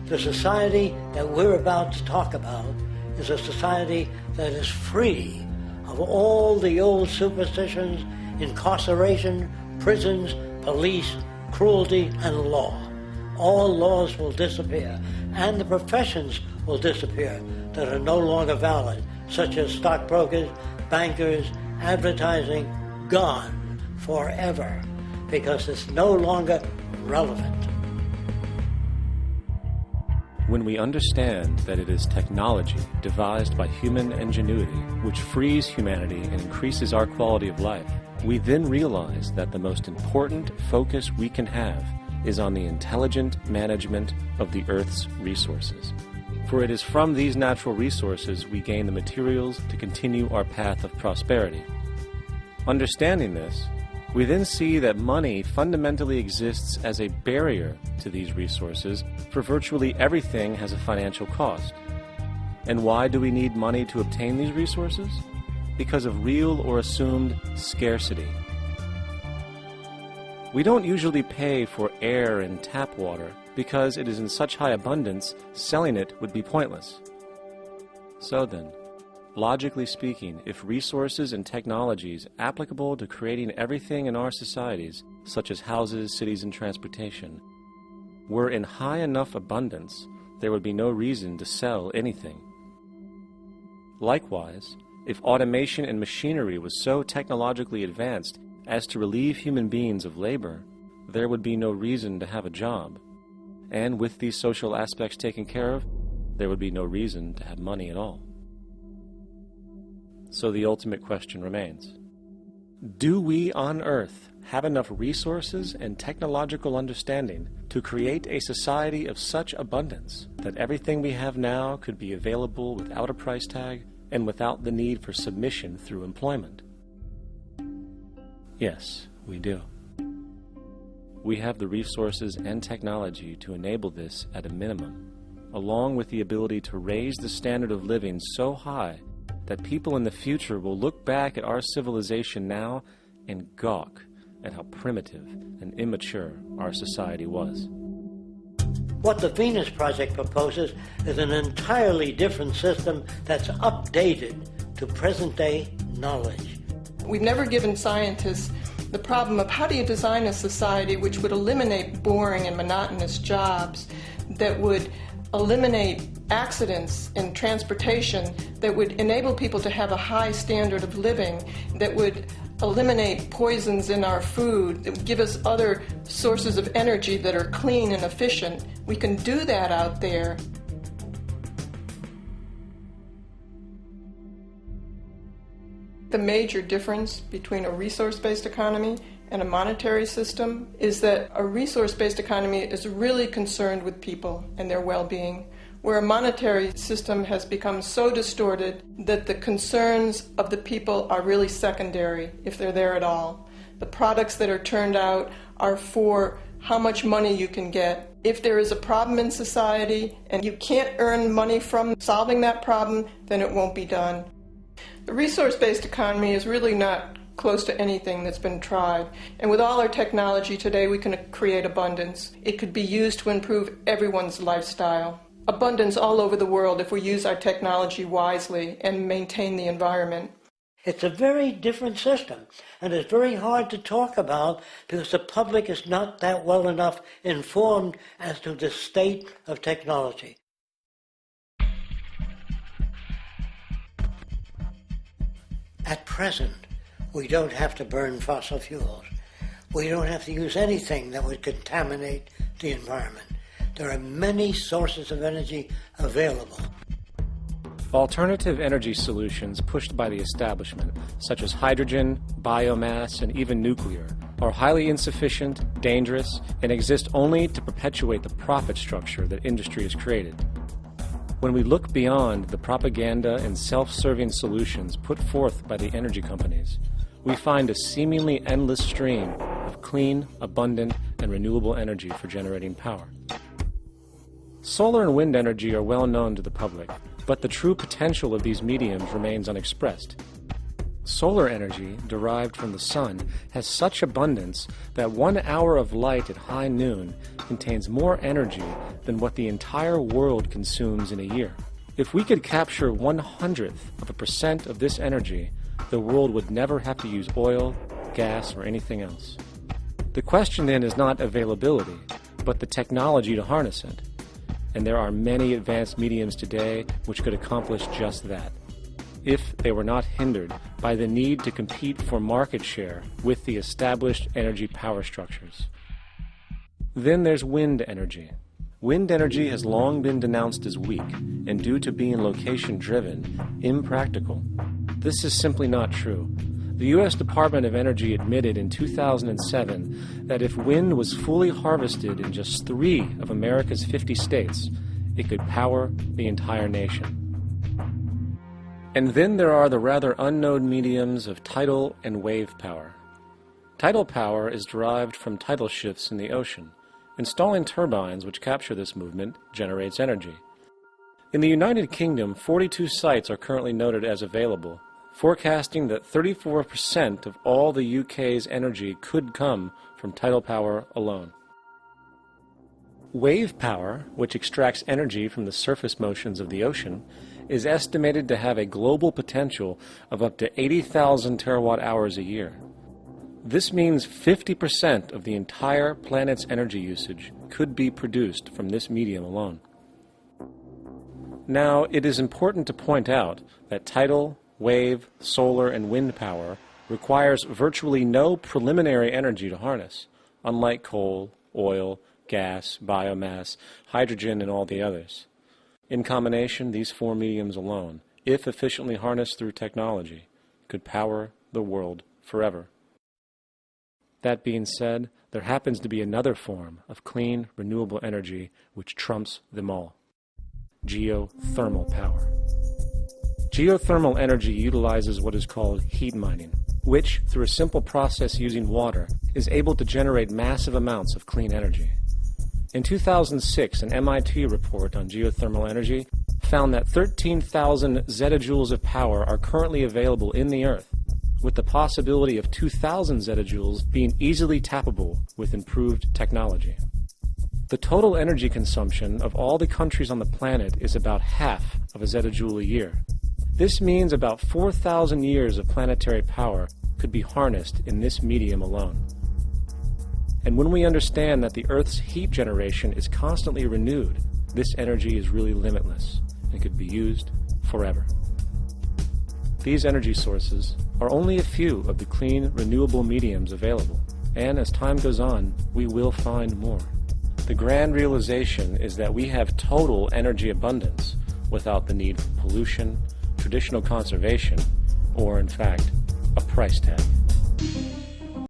The society that we're about to talk about is a society that is free of all the old superstitions, incarceration, prisons, police, cruelty, and law. All laws will disappear, and the professions will disappear that are no longer valid, such as stockbrokers, bankers, advertising, gone forever, because it's no longer relevant. When we understand that it is technology devised by human ingenuity which frees humanity and increases our quality of life, we then realize that the most important focus we can have is on the intelligent management of the Earth's resources. For it is from these natural resources we gain the materials to continue our path of prosperity. Understanding this, we then see that money fundamentally exists as a barrier to these resources, for virtually everything has a financial cost. And why do we need money to obtain these resources? Because of real or assumed scarcity. We don't usually pay for air and tap water because it is in such high abundance, selling it would be pointless. So then, logically speaking, if resources and technologies applicable to creating everything in our societies, such as houses, cities, and transportation, were in high enough abundance, there would be no reason to sell anything. Likewise, if automation and machinery was so technologically advanced as to relieve human beings of labor, there would be no reason to have a job. And with these social aspects taken care of, there would be no reason to have money at all. So the ultimate question remains: do we on Earth have enough resources and technological understanding to create a society of such abundance that everything we have now could be available without a price tag and without the need for submission through employment? Yes, we do. We have the resources and technology to enable this at a minimum, along with the ability to raise the standard of living so high that people in the future will look back at our civilization now and gawk at how primitive and immature our society was. What the Venus Project proposes is an entirely different system that's updated to present-day knowledge. We've never given scientists the problem of how do you design a society which would eliminate boring and monotonous jobs, that would eliminate accidents in transportation, that would enable people to have a high standard of living, that would eliminate poisons in our food, that would give us other sources of energy that are clean and efficient. We can do that out there. The major difference between a resource-based economy and a monetary system is that a resource-based economy is really concerned with people and their well-being, where a monetary system has become so distorted that the concerns of the people are really secondary, if they're there at all. The products that are turned out are for how much money you can get. If there is a problem in society and you can't earn money from solving that problem, then it won't be done. The resource-based economy is really not close to anything that's been tried. And with all our technology today, we can create abundance. It could be used to improve everyone's lifestyle. Abundance all over the world if we use our technology wisely and maintain the environment. It's a very different system, and it's very hard to talk about because the public is not that well enough informed as to the state of technology. At present, we don't have to burn fossil fuels. We don't have to use anything that would contaminate the environment. There are many sources of energy available. Alternative energy solutions pushed by the establishment, such as hydrogen, biomass, and even nuclear, are highly insufficient, dangerous, and exist only to perpetuate the profit structure that industry has created. When we look beyond the propaganda and self-serving solutions put forth by the energy companies, we find a seemingly endless stream of clean, abundant, and renewable energy for generating power. Solar and wind energy are well known to the public, but the true potential of these mediums remains unexpressed. Solar energy derived from the sun has such abundance that 1 hour of light at high noon contains more energy than what the entire world consumes in a year. If we could capture 1/100% of this energy, the world would never have to use oil, gas, or anything else. The question then is not availability, but the technology to harness it. And there are many advanced mediums today which could accomplish just that, if they were not hindered by the need to compete for market share with the established energy power structures. Then there's wind energy. Wind energy has long been denounced as weak, and due to being location-driven, impractical. This is simply not true. The U.S. Department of Energy admitted in 2007 that if wind was fully harvested in just 3 of America's 50 states, it could power the entire nation. And then there are the rather unknown mediums of tidal and wave power. Tidal power is derived from tidal shifts in the ocean. Installing turbines which capture this movement generates energy. In the United Kingdom, 42 sites are currently noted as available, forecasting that 34% of all the UK's energy could come from tidal power alone. Wave power, which extracts energy from the surface motions of the ocean, is estimated to have a global potential of up to 80,000 terawatt-hours a year. This means 50% of the entire planet's energy usage could be produced from this medium alone. Now, it is important to point out that tidal, wave, solar, and wind power requires virtually no preliminary energy to harness, unlike coal, oil, gas, biomass, hydrogen, and all the others. In combination, these 4 mediums alone, if efficiently harnessed through technology, could power the world forever. That being said, there happens to be another form of clean, renewable energy which trumps them all: geothermal power. Geothermal energy utilizes what is called heat mining, which, through a simple process using water, is able to generate massive amounts of clean energy. In 2006, an MIT report on geothermal energy found that 13,000 zettajoules of power are currently available in the Earth, with the possibility of 2,000 zettajoules being easily tappable with improved technology. The total energy consumption of all the countries on the planet is about half of a zettajoule a year. This means about 4,000 years of planetary power could be harnessed in this medium alone. And when we understand that the Earth's heat generation is constantly renewed, this energy is really limitless and could be used forever. These energy sources are only a few of the clean, renewable mediums available, and as time goes on, we will find more. The grand realization is that we have total energy abundance without the need for pollution, traditional conservation, or, in fact, a price tag.